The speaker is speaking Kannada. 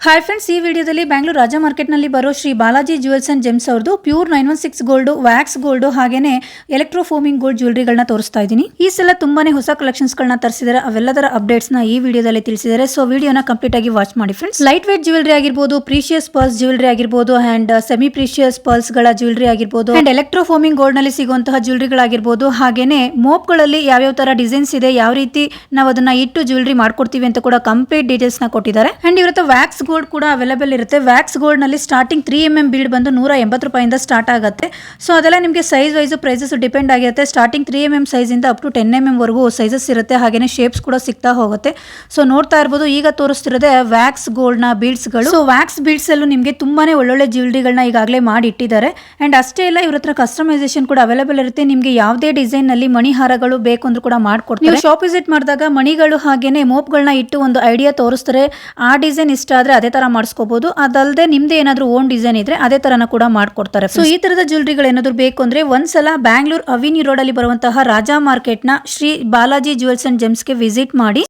ಹಾಯ್ ಫ್ರೆಂಡ್ಸ್, ಈ ವಿಡಿಯೋದಲ್ಲಿ ಬ್ಯಾಂಗ್ಳೂರು ರಾಜಾ ಮಾರ್ಕೆಟ್ನಲ್ಲಿ ಬರೋ Shri Balaji jewels and gems ಅವ್ರದ್ದು ಪ್ಯೂರ್ 916 ಗೋಲ್ಡ್, ವ್ಯಾಕ್ಸ್ ಗೋಲ್ಡ್ ಹಾಗೇನೆ ಎಲೆಕ್ಟ್ರೋಫೋಮಿಂಗ್ ಗೋಲ್ಡ್ ಜ್ಯುವೆಲ್ರಿಗಳನ್ನ ತೋರಿಸ್ತಾ ಇದ್ದೀನಿ. ಈ ಸಲ ತುಂಬಾನೇ ಹೊಸ ಕಲೆಕ್ಷನ್ಸ್ಗಳನ್ನ ತರಿಸಿದ್ದಾರೆ. ಅವೆಲ್ಲದರ ಅಪ್ಡೇಟ್ಸ್ನ ಈ ವಿಡಿಯೋದಲ್ಲಿ ತಿಳಿಸಿದ್ದಾರೆ. ಸೊ ವಿಡಿಯೋನ ಕಂಪ್ಲೀಟ್ ಆಗಿ ವಾಚ್ ಮಾಡಿ ಫ್ರೆಂಡ್ಸ್. ಲೈಟ್ ವೇಟ್ ಜ್ಯುವೆಲ್ರಿ ಆಗಿರ್ಬೋದು, ಪ್ರೀಶಿಯಸ್ ಪರ್ಲ್ಸ್ ಜ್ಯುವೆಲ್ರಿ ಆಗಿರ್ಬೋದು, ಅಂಡ್ ಸೆಮಿ ಪ್ರೀಶಿಯಸ್ ಪರ್ಲ್ಸ್ ಗಳ ಜ್ಯುವೆಲ್ರಿ ಆಗಿರ್ಬೋದು, ಅಂಡ್ ಎಲೆಕ್ಟ್ರೋಫೋಮಿಂಗ್ ಗೋಲ್ಡ್ ನಲ್ಲಿ ಸಿಗುವಂತಹ ಜ್ಯುವೆಲ್ರಿಗಳಾಗಿರ್ಬೋದು, ಹಾಗೇನೆ ಮೋಪ್ ಗಳಲ್ಲಿ ಯಾವ್ಯಾವ ತರ ಡಿಸೈನ್ಸ್ ಇದೆ, ಯಾವ ರೀತಿ ನಾವು ಅದನ್ನ ಇಟ್ಟು ಜ್ಯುವೆಲ್ರಿ ಮಾಡ್ಕೊಡ್ತೀವಿ ಅಂತ ಕೂಡ ಕಂಪ್ಲೀಟ್ ಡೀಟೇಲ್ಸ್ ನ ಕೊಟ್ಟಿದ್ದಾರೆ. ಅಂಡ್ ಇವತ್ತು ವ್ಯಾಕ್ಸ್ ಗೋಲ್ಡ್ ಕೂಡ ಅವೈಲೇಬಲ್ ಇರುತ್ತೆ. ವ್ಯಾಕ್ಸ್ ಗೋಲ್ಡ್ ನಲ್ಲಿ ಸ್ಟಾರ್ಟಿಂಗ್ 3mm ಬೀಡ್ ಬಂದು 180 ರೂಪಾಯಿಂದ ಸ್ಟಾರ್ಟ್ ಆಗುತ್ತೆ. ಸೊ ಅದೆಲ್ಲ ನಿಮಗೆ ಸೈಜ್ ವೈಸ್ ಪ್ರೈಸಸ್ ಡಿಪೆಂಡ್ ಆಗಿರುತ್ತೆ. ಸ್ಟಾರ್ಟಿಂಗ್ 3mm ಸೈಜ್ ಇಂದ ಅಪ್ ಟು 10mm ವರೆಗೂ ಸೈಜಸ್ ಇರುತ್ತೆ. ಹಾಗೇನೆ ಶೇಪ್ಸ್ ಕೂಡ ಸಿಗ್ತಾ ಹೋಗುತ್ತೆ. ಸೊ ನೋಡ್ತಾ ಇರಬಹುದು, ಈಗ ತೋರಿಸ್ತಿರೋದೇ ವ್ಯಾಕ್ಸ್ ಗೋಲ್ಡ್ ನ ಬೀಡ್ಸ್ ಗಳು. ಸೊ ವ್ಯಾಕ್ಸ್ ಬೀಡ್ಸ್ ಅಲ್ಲೂ ನಿಮಗೆ ತುಂಬಾನೇ ಒಳ್ಳೊಳ್ಳೆ ಜ್ಯುವೆಲ್ರಿಗಳನ್ನ ಈಗಾಗಲೇ ಮಾಡಿ ಇಟ್ಟಿದ್ದಾರೆ. ಅಂಡ್ ಅಷ್ಟೇ ಇಲ್ಲ, ಇವ್ರ ಹತ್ರ ಕಸ್ಟಮೈಸೇಷನ್ ಕೂಡ ಅವೈಲೇಬಲ್ ಇರುತ್ತೆ. ನಿಮಗೆ ಯಾವುದೇ ಡಿಸೈನ್ ನಲ್ಲಿ ಮಣಿ ಹಾರಗಳು ಬೇಕು ಅಂದ್ರೂ ಕೂಡ ಮಾಡ್ಕೊಡ್ತಾರೆ. ನೀವು ಶಾಪ್ ವಿಸಿಟ್ ಮಾಡಿದಾಗ ಮಣಿಗಳು ಹಾಗೇನೆ ಮೋಪ್ಗಳನ್ನ ಇಟ್ಟು ಒಂದು ಐಡಿಯಾ ತೋರಿಸ್ತಾರೆ. ಆ ಡಿಸೈನ್ ಇಷ್ಟ ಆದ್ರೆ ಅದೇ ತರ ಮಾಡಿಸ್ಕೋಬಹುದು. ಅದಲ್ಲದೆ ನಿಮ್ದೇ ಏನಾದ್ರು ಓನ್ ಡಿಸೈನ್ ಇದ್ರೆ ಅದೇ ತರನ ಕೂಡ ಮಾಡ್ಕೊಡ್ತಾರೆ. ಸೊ ಈ ತರದ ಜ್ಯುವೆಲ್ರಿಗಳು ಏನಾದ್ರು ಬೇಕು ಅಂದ್ರೆ ಒಂದ್ಸಲ ಬ್ಯಾಂಗ್ಳೂರ್ ಅವಿನಿ ರೋಡ್ ಅಲ್ಲಿ ಬರುವಂತಹ ರಾಜಾ ಮಾರ್ಕೆಟ್ ನ Shri Balaji jewels and gems ಗೆ ವಿಸಿಟ್ ಮಾಡಿ.